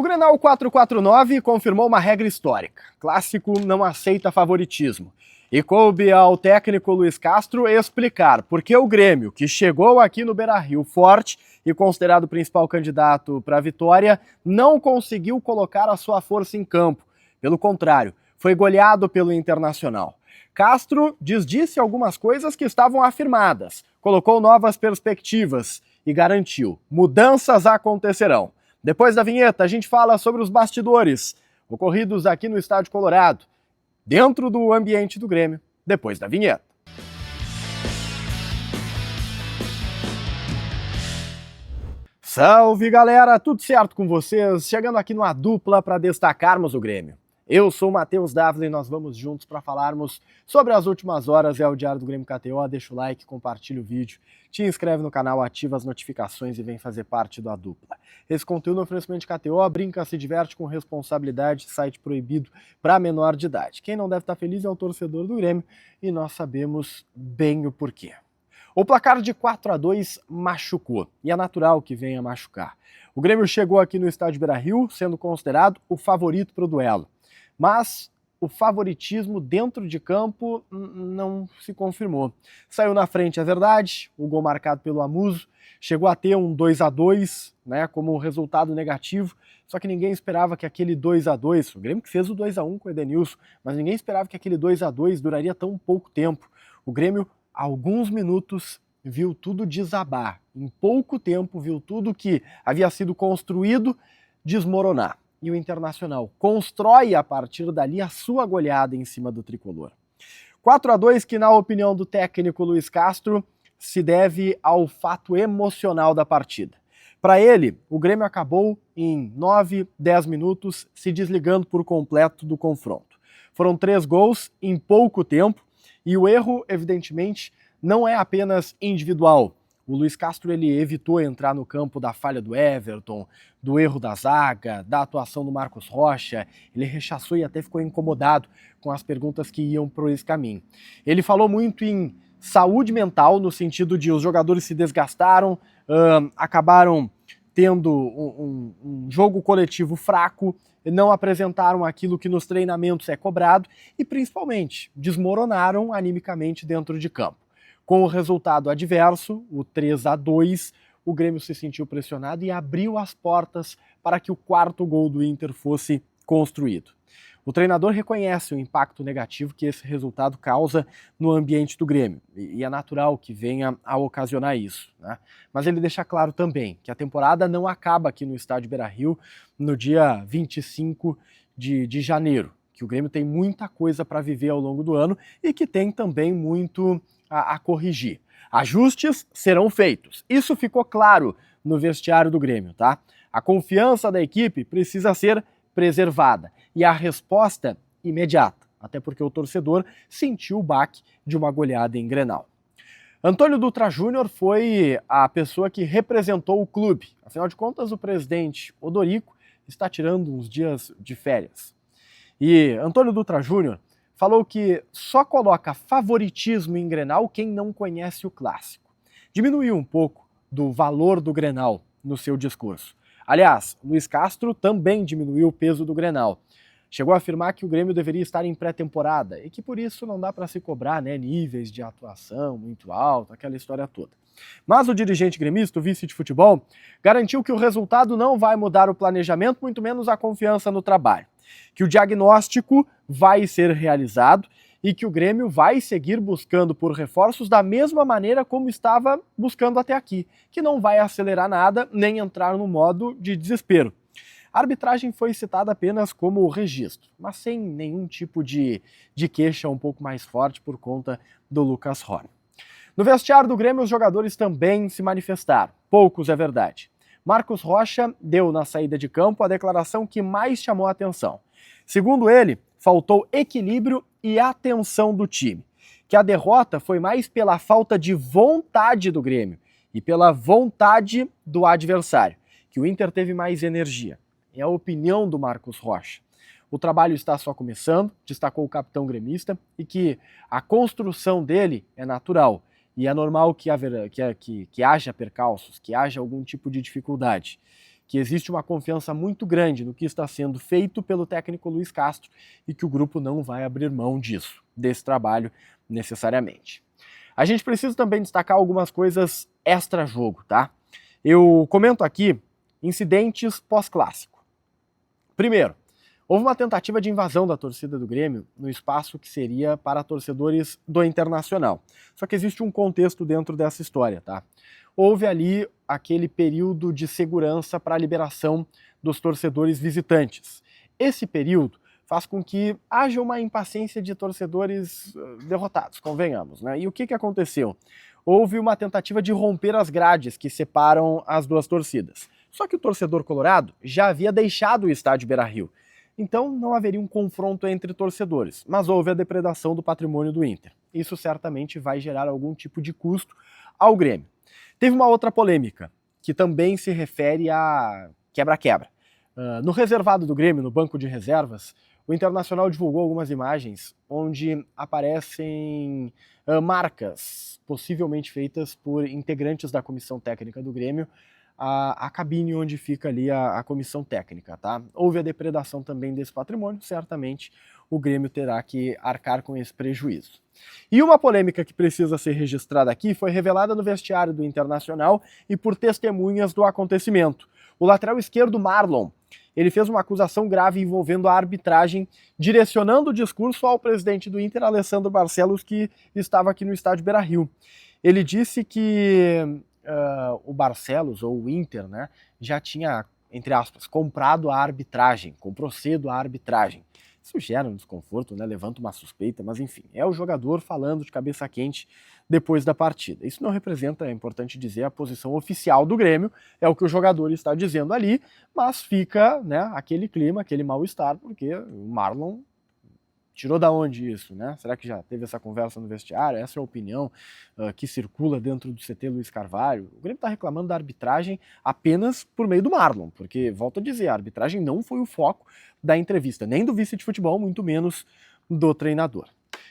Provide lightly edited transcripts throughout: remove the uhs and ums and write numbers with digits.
O Grenal 449 confirmou uma regra histórica. Clássico não aceita favoritismo. E coube ao técnico Luiz Castro explicar por que o Grêmio, que chegou aqui no Beira-Rio forte e considerado o principal candidato para a vitória, não conseguiu colocar a sua força em campo. Pelo contrário, foi goleado pelo Internacional. Castro desdisse algumas coisas que estavam afirmadas, colocou novas perspectivas e garantiu: mudanças acontecerão. Depois da vinheta, a gente fala sobre os bastidores ocorridos aqui no Estádio Colorado, dentro do ambiente do Grêmio, depois da vinheta. Salve, galera! Tudo certo com vocês? Chegando aqui numa dupla para destacarmos o Grêmio. Eu sou o Matheus Dávila e nós vamos juntos para falarmos sobre as últimas horas. É o Diário do Grêmio KTO. Deixa o like, compartilha o vídeo, te inscreve no canal, ativa as notificações e vem fazer parte da dupla. Esse conteúdo é um oferecimento de KTO, brinca, se diverte com responsabilidade, site proibido para menor de idade. Quem não deve estar feliz é o torcedor do Grêmio e nós sabemos bem o porquê. O placar de 4-2 machucou, e é natural que venha machucar. O Grêmio chegou aqui no Estádio Beira-Rio sendo considerado o favorito para o duelo. Mas o favoritismo dentro de campo não se confirmou. Saiu na frente, é verdade, o gol marcado pelo Amuso, chegou a ter um 2-2, né, como um resultado negativo, só que ninguém esperava que aquele 2-2, o Grêmio que fez o 2-1 com o Edenilson, mas ninguém esperava que aquele 2-2 duraria tão pouco tempo. O Grêmio, há alguns minutos, viu tudo desabar. Em pouco tempo, viu tudo que havia sido construído desmoronar. E o Internacional constrói a partir dali a sua goleada em cima do tricolor. 4-2 que, na opinião do técnico Luiz Castro, se deve ao fato emocional da partida. Para ele, o Grêmio acabou em 9, 10 minutos se desligando por completo do confronto. Foram 3 gols em pouco tempo e o erro, evidentemente, não é apenas individual. O Luiz Castro ele evitou entrar no campo da falha do Everton, do erro da zaga, da atuação do Marcos Rocha. Ele rechaçou e até ficou incomodado com as perguntas que iam por esse caminho. Ele falou muito em saúde mental, no sentido de os jogadores se desgastaram, acabaram tendo um jogo coletivo fraco, não apresentaram aquilo que nos treinamentos é cobrado e, principalmente, desmoronaram animicamente dentro de campo. Com o resultado adverso, o 3-2, o Grêmio se sentiu pressionado e abriu as portas para que o 4º gol do Inter fosse construído. O treinador reconhece o impacto negativo que esse resultado causa no ambiente do Grêmio, e é natural que venha a ocasionar isso, né? Mas ele deixa claro também que a temporada não acaba aqui no Estádio Beira-Rio no dia 25 de janeiro, que o Grêmio tem muita coisa para viver ao longo do ano e que tem também muito a corrigir. Ajustes serão feitos. Isso ficou claro no vestiário do Grêmio, tá? A confiança da equipe precisa ser preservada e a resposta imediata, até porque o torcedor sentiu o baque de uma goleada em Grenal. Antônio Dutra Júnior foi a pessoa que representou o clube. Afinal de contas, o presidente Odorico está tirando uns dias de férias. E Antônio Dutra Júnior falou que só coloca favoritismo em Grenal quem não conhece o clássico. Diminuiu um pouco do valor do Grenal no seu discurso. Aliás, Luiz Castro também diminuiu o peso do Grenal. Chegou a afirmar que o Grêmio deveria estar em pré-temporada e que por isso não dá para se cobrar, né, níveis de atuação muito altos, aquela história toda. Mas o dirigente gremista, o vice de futebol, garantiu que o resultado não vai mudar o planejamento, muito menos a confiança no trabalho. Que o diagnóstico vai ser realizado e que o Grêmio vai seguir buscando por reforços da mesma maneira como estava buscando até aqui, que não vai acelerar nada nem entrar no modo de desespero. A arbitragem foi citada apenas como registro, mas sem nenhum tipo de queixa um pouco mais forte por conta do Lucas Horn. No vestiário do Grêmio, os jogadores também se manifestaram, poucos é verdade. Marcos Rocha deu na saída de campo a declaração que mais chamou a atenção. Segundo ele, faltou equilíbrio e atenção do time, que a derrota foi mais pela falta de vontade do Grêmio e pela vontade do adversário, que o Inter teve mais energia. É a opinião do Marcos Rocha. O trabalho está só começando, destacou o capitão gremista, e que a construção dele é natural. E é normal que haja percalços, que haja algum tipo de dificuldade. que existe uma confiança muito grande no que está sendo feito pelo técnico Luiz Castro e que o grupo não vai abrir mão disso, desse trabalho necessariamente. A gente precisa também destacar algumas coisas extra-jogo, tá? Eu comento aqui incidentes pós-clássico. Primeiro, houve uma tentativa de invasão da torcida do Grêmio no espaço que seria para torcedores do Internacional. Só que existe um contexto dentro dessa história, tá? Houve ali aquele período de segurança para a liberação dos torcedores visitantes. Esse período faz com que haja uma impaciência de torcedores derrotados, convenhamos, né? E o que aconteceu? Houve uma tentativa de romper as grades que separam as duas torcidas. Só que o torcedor colorado já havia deixado o estádio Beira-Rio. Então não haveria um confronto entre torcedores, mas houve a depredação do patrimônio do Inter. Isso certamente vai gerar algum tipo de custo ao Grêmio. Teve uma outra polêmica, que também se refere a quebra-quebra. No reservado do Grêmio, no banco de reservas, o Internacional divulgou algumas imagens onde aparecem marcas, possivelmente feitas por integrantes da comissão técnica do Grêmio, a cabine onde fica ali a comissão técnica, tá? Houve a depredação também desse patrimônio, certamente o Grêmio terá que arcar com esse prejuízo. E uma polêmica que precisa ser registrada aqui foi revelada no vestiário do Internacional e por testemunhas do acontecimento. O lateral esquerdo Marlon, ele fez uma acusação grave envolvendo a arbitragem, direcionando o discurso ao presidente do Inter, Alessandro Barcelos, que estava aqui no estádio Beira-Rio. Ele disse que o Barcelos, ou o Inter, né, já tinha, entre aspas, comprado a arbitragem, comprou cedo a arbitragem. Isso gera um desconforto, né, levanta uma suspeita, mas enfim, é o jogador falando de cabeça quente depois da partida. Isso não representa, é importante dizer, a posição oficial do Grêmio, é o que o jogador está dizendo ali, mas fica, né, aquele clima, aquele mal-estar, porque o Marlon tirou da onde isso, né? Será que já teve essa conversa no vestiário? Essa é a opinião que circula dentro do CT Luiz Carvalho. O Grêmio está reclamando da arbitragem apenas por meio do Marlon, porque, volto a dizer, a arbitragem não foi o foco da entrevista, nem do vice de futebol, muito menos do treinador.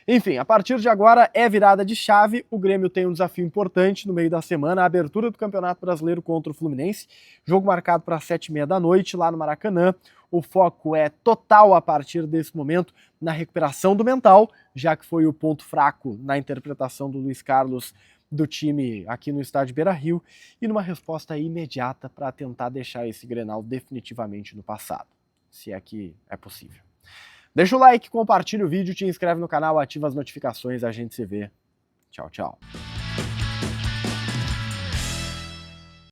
Enfim, a partir de agora é virada de chave, o Grêmio tem um desafio importante no meio da semana, a abertura do Campeonato Brasileiro contra o Fluminense, jogo marcado para 7h30 da noite lá no Maracanã. O foco é total a partir desse momento na recuperação do mental, já que foi o ponto fraco na interpretação do Luiz Carlos do time aqui no estádio Beira-Rio, e numa resposta imediata para tentar deixar esse Grenal definitivamente no passado, se é que é possível. Deixa o like, compartilha o vídeo, te inscreve no canal, ativa as notificações, a gente se vê. Tchau, tchau.